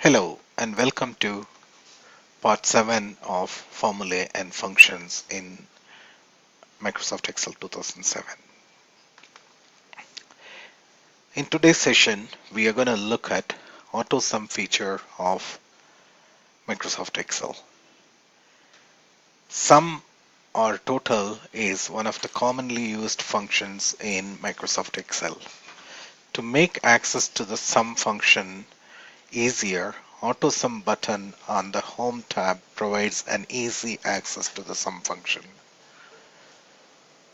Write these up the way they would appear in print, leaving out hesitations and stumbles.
Hello and welcome to part 7 of Formulae and Functions in Microsoft Excel 2007. In today's session, we are going to look at AutoSum feature of Microsoft Excel. Sum or total is one of the commonly used functions in Microsoft Excel. To make access to the sum function easier, AutoSum button on the Home tab provides an easy access to the sum function.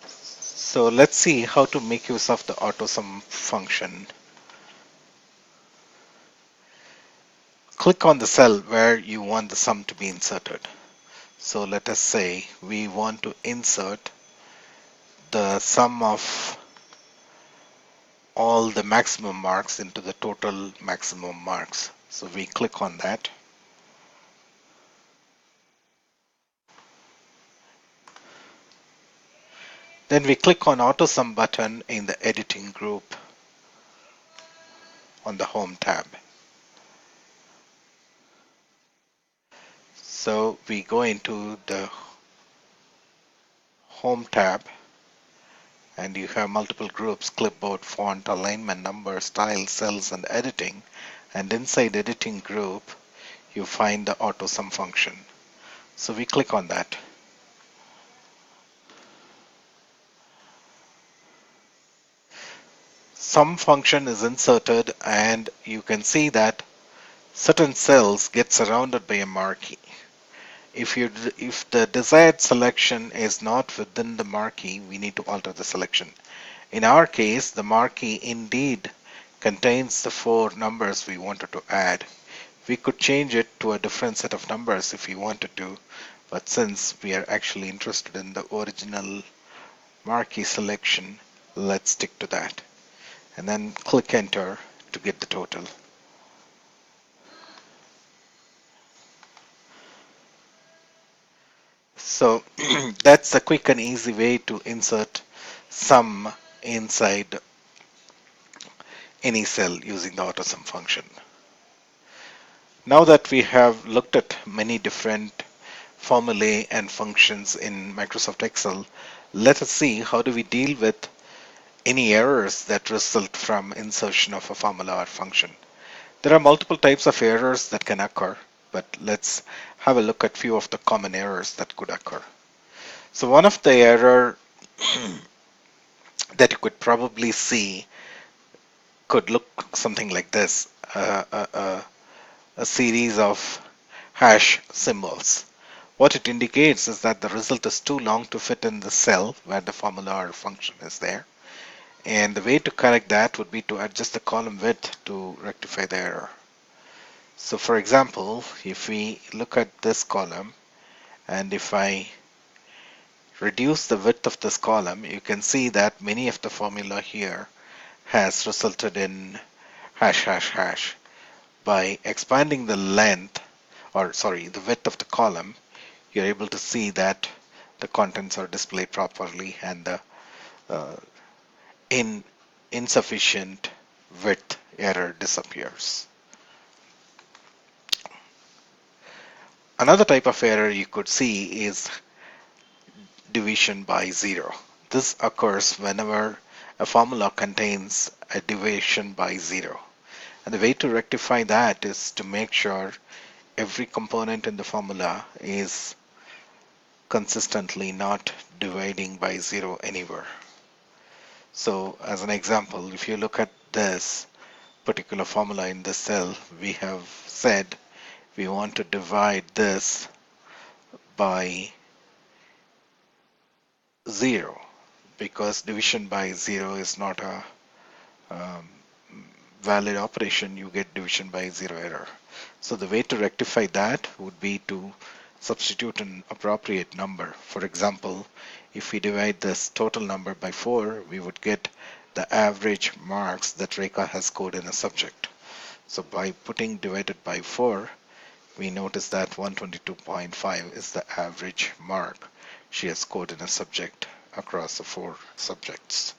So let's see how to make use of the AutoSum function. Click on the cell where you want the sum to be inserted. So let us say we want to insert the sum of all the maximum marks into the total maximum marks. So we click on that. Then we click on AutoSum button in the editing group on the Home tab. So we go into the Home tab and you have multiple groups: clipboard, font, alignment, number, style, cells, and editing. And inside editing group, you find the AutoSum function. So we click on that. Sum function is inserted and you can see that certain cells get surrounded by a marquee. If the desired selection is not within the marquee, we need to alter the selection. In our case, the marquee indeed contains the 4 numbers we wanted to add. We could change it to a different set of numbers if we wanted to, but since we are actually interested in the original marquee selection, let's stick to that. And then click enter to get the total. So that's a quick and easy way to insert sum inside any cell using the AutoSum function. Now that we have looked at many different formulae and functions in Microsoft Excel, let us see how do we deal with any errors that result from insertion of a formula or function. There are multiple types of errors that can occur, but let's have a look at few of the common errors that could occur. So one of the error that you could probably see could look something like this: a series of hash symbols. What it indicates is that the result is too long to fit in the cell where the formula or function is there. And the way to correct that would be to adjust the column width to rectify the error. So for example, if we look at this column and if I reduce the width of this column, you can see that many of the formula here has resulted in hash hash hash. By expanding the length, or sorry, the width of the column, you're able to see that the contents are displayed properly and the insufficient width error disappears. Another type of error you could see is division by zero. This occurs whenever a formula contains a division by zero. And the way to rectify that is to make sure every component in the formula is consistently not dividing by zero anywhere. So as an example, if you look at this particular formula in this cell, we have said we want to divide this by 0 because division by 0 is not a valid operation. You get division by 0 error. So the way to rectify that would be to substitute an appropriate number. For example, if we divide this total number by 4, we would get the average marks that Rekha has scored in a subject. So by putting divided by 4, we notice that 122.5 is the average mark she has scored in a subject across the 4 subjects.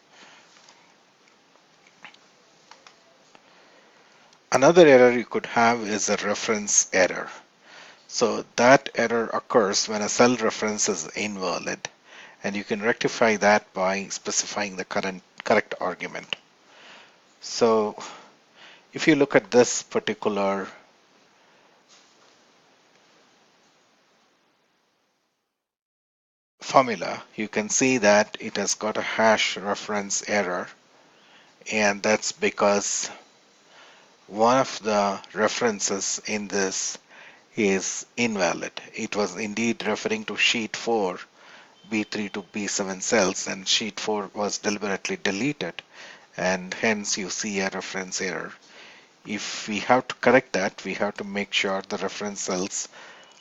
Another error you could have is a reference error. So that error occurs when a cell reference is invalid, and you can rectify that by specifying the correct argument. So if you look at this particular formula, you can see that it has got a hash reference error, and that's because one of the references in this is invalid. It was indeed referring to sheet 4, B3 to B7 cells, and sheet 4 was deliberately deleted, and hence you see a reference error. If we have to correct that, we have to make sure the reference cells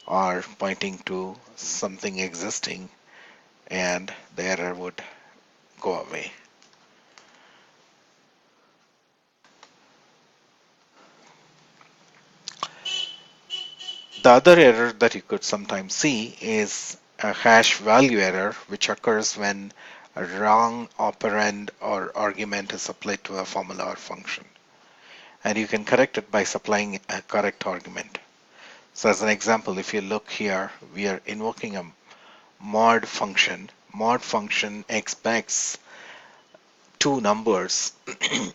are pointing to something existing, and the error would go away. The other error that you could sometimes see is a hash value error, which occurs when a wrong operand or argument is applied to a formula or function. And you can correct it by supplying a correct argument. So as an example, if you look here, we are invoking a mod function. Mod function expects two numbers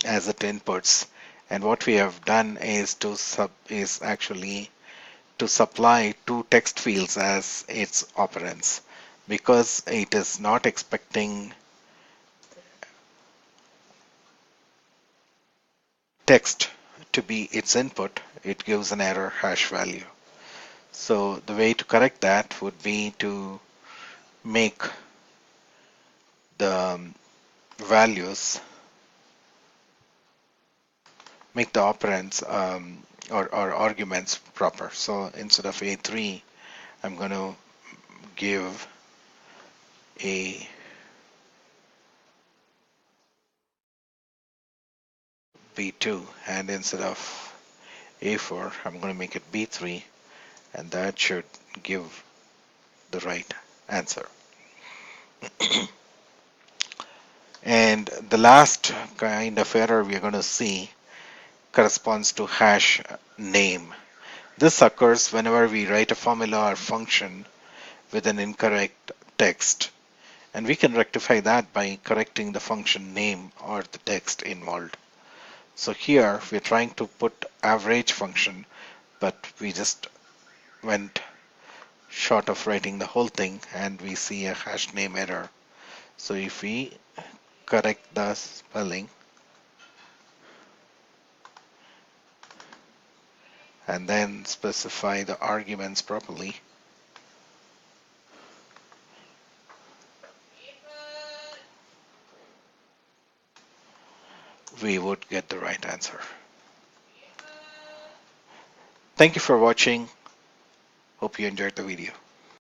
as its inputs, and what we have done is actually to supply two text fields as its operands. Because it is not expecting text to be its input, it gives an error hash value. So the way to correct that would be to make the values, make the operands or arguments proper. So instead of A3, I'm going to give a B2, and instead of A4, I'm going to make it B3, and that should give the right answer. And the last kind of error we're going to see corresponds to hash name. This occurs whenever we write a formula or function with an incorrect text, and we can rectify that by correcting the function name or the text involved. So here we're trying to put average function, but we just went short of writing the whole thing, and we see a hash name error. So if we correct the spelling and then specify the arguments properly, we would get the right answer. Thank you for watching. Hope you enjoyed the video.